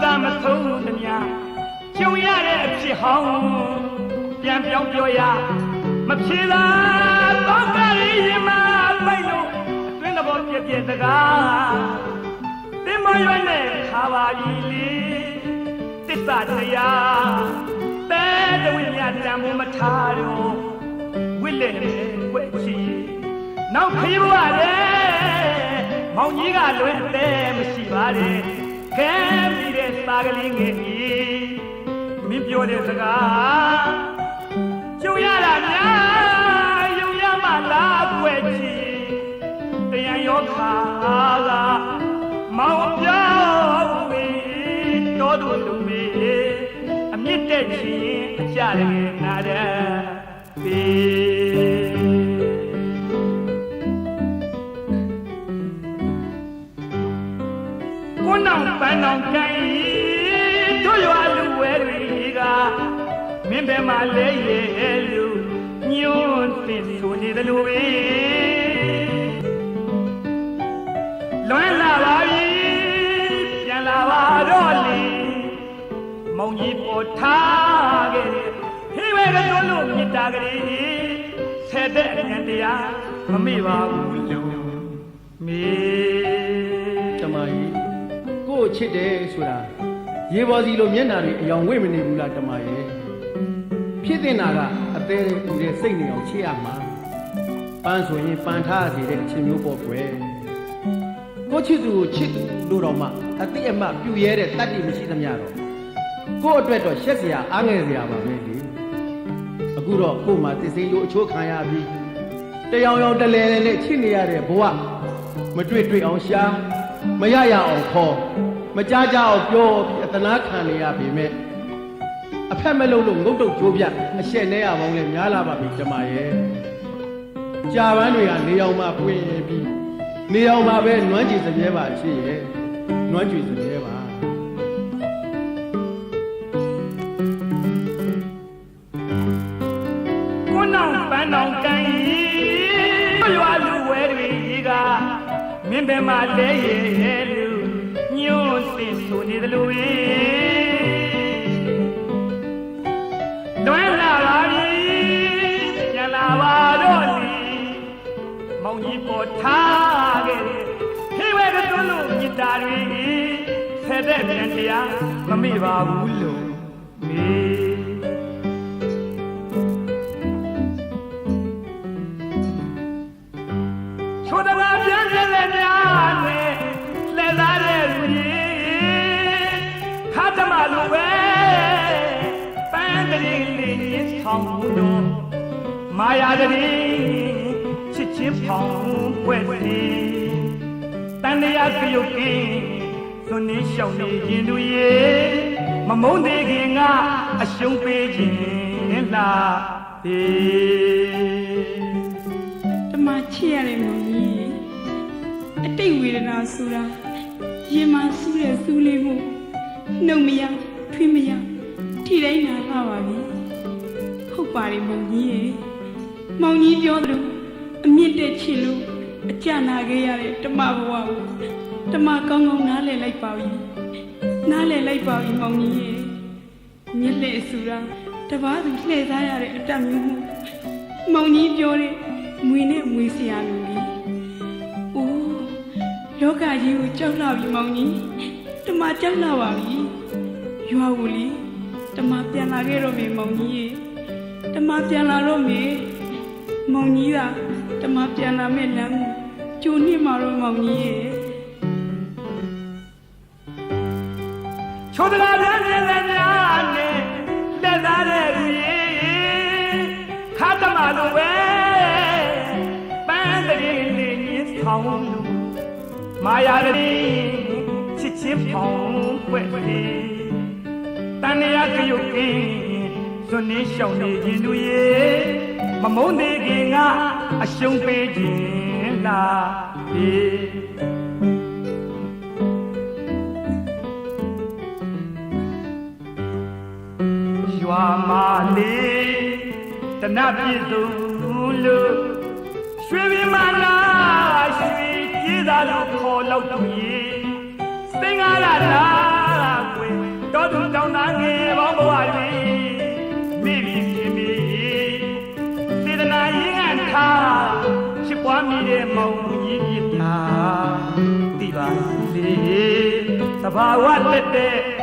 သာမဆုံးသမျှကြုံရတဲ့အဖြစ်ဟောင်းပြန်ပြောင်းပြောရမဖြေလားတော့ကရင်မပိုက်လို့အတွင်းသဘောပြပြတကားတင်မရွယ်နဲ့ခါပါကြီးလေတစ္ဆာတရားတဲတဝိညာတံမိုးမထားတော့ဝိလက်နဲ့ွက်ချီနောက်ခရီးဘဝတဲ့မောင်ကြီးကလွယ်တဲ့မရှိပါနဲ့ခဲပြီးတဲ့စာကလေးငယ်ကြီးမင်းပြောတဲ့စကားကြုံရတာများယုံရမှလားွက်ချီတရားရောခါကမောင်ပြောင်းပြီးတော်သူလူမေအမြင့်တက်ခြင်းအကြလည်းနာတဲ့ဘေးကိုနောင်ပန်းနောင်ကိုင်းတို့ရွာလူဝဲတွေကမင်းဘယ်မှာလဲရဲ့လူညွန်းတင်ဆိုနေတယ်လို့ပဲလွမ်းလာပါပြီပြန်လာပါတော့လေမောင်ကြီးပေါ်ထားခဲ့တယ်ဟိဝဲကတော့လို့မြစ်တာကလေးဆက်တဲ့အញ្ញတရားမမေ့ပါဘူးလို့မေတမကြီးကို့ချစ်တယ်ဆိုတာရေပေါ်စီလိုမျက်နှာတွေအယောင်ဝိမ့်မနေဘူးလားတမရဲ့ဖြစ်တင်တာကအသေးလေးဦးတဲ့စိတ်နေအောင်ချစ်ရမှာပန်းဆိုရင်ပန်းထားစေတဲ့အချင်းမျိုးပေါ့ကွယ်ကိုချစ်သူကိုချစ်သူလို့တော့မှအတိအမှပြူရဲတဲ့တတ်တိမရှိသမျှတော့ကို့အတွက်တော့ရှက်စရာအားငယ်စရာပါပဲလေအခုတော့ကို့မှာတစိမ့်ရိုးအချိုးခံရပြီးတယောင်ယောင်တလဲလဲနဲ့ချစ်နေရတဲ့ဘဝမတွေ့တွေ့အောင်ရှာမရရအောင်ခေါ်မကြားကြအောင်ပြောပြီးအသနာခံနေရပြီမဲ့အဖက်မလုံးလို့ငုတ်တုတ်ကြိုးပြအရှက်နေရပေါင်းလဲများလာပါပြီကျမရဲ့ကြာပန်းတွေကနေအောင်မှပွင့်ပြီးနေအောင်မှပဲနွမ်းကြည်စမြဲပါဖြစ်ရဲ့နွမ်းကြည်စမြဲပါကိုနောင်ပန်းနောင်ကိုင်းရွာလူဝဲတွေကမင်းဘယ်မှာလဲရဲ့လူညွန်းတင်ဆိုနေတယ်လို့ပဲလွမ်းလာပါပြီပြန်လာပါတော့လေမောင်ကြီးပေါ်ထားခဲ့တယ်ဟိဝဲကတော့လို့မြစ်တာတွေဆက်တဲ့ပြန်တရားမမေ့ပါဘူးလို့မေချိုးတလာပြန်ပြန်လဲများနဲ့လဲလာတဲ့လူကြီးခါတမလိုပဲပန်းတရင်လေးရင်းဆောင်လို့မာယာတရင်ချစ်ချင်းဖောင်းပွဲစီတန်တရားပြုတ်ကင်းသွန်နေရှောင်းနေရင်သူရေမမုန်းသေးခင်ကအရှုံးပေးခြင်းလားဒီတမချစ်ရတယ်မောင်ကြီးအတိတ်ဝေဒနာဆိုတာရင်မှာဆူးတဲ့ဆူးလေးမှုနှုတ်မရထွေးမရထိတိုင်းနာလာပါပြီဟုတ်ပါတယ်မောင်ကြီးရေမောင်ကြီးပြောသလိုအမြင့်တဲ့ချစ်လို့အကြနာခဲ့ရတဲ့တမဘဝကိုတမကောင်းကောင်းနားလည်လိုက်ပါပြီနားလည်လိုက်ပါပြီမောင်ကြီးရေမြစ်လက်ဆိုတာတပားသူလှည့်စားရတဲ့အတတ်မျိုးမှုမောင်ကြီးပြောတဲ့မွေနဲ့မွေစရာလူကြီးအိုးလောကကြီးကိုကြောက်လာပြီမောင်ကြီးတမကြောက်လာပါပြီရွာကိုလေတမပြန်လာခဲ့တော့မေမောင်ကြီးရေတမပြန်လာတော့မေမောင်ကြီးကတမပြန်လာမဲ့လမ်းကိုကျိုးနှစ်မှာတော့မောင်ကြီးရေချိုးတလာပြန်ပြန်လဲများနဲ့လက်သားတဲ့လူကြီးခါတမလိုပဲပန်းတရင်လေးရင်းဆောင်လို့မာယာတရင်ချစ်ချင်းဖောင်းပွဲစီတန်တရားပြုတ်ကင်းသွန်နေရှောင်းနေရင်သူရေမမုန်းသေးခင်ကအရှုံးပေးခြင်းလားဒီရွာမာလေးတနပြည့်စုံလို့ရွှေပြမနာရွှေကြီးသာလို့ခေါ်လောက်သူရေစိတ်ငါလာကွယ် သွားမိတဲ့မောင်ကြီးပြာတိပါလေသဘာဝလက်တဲ့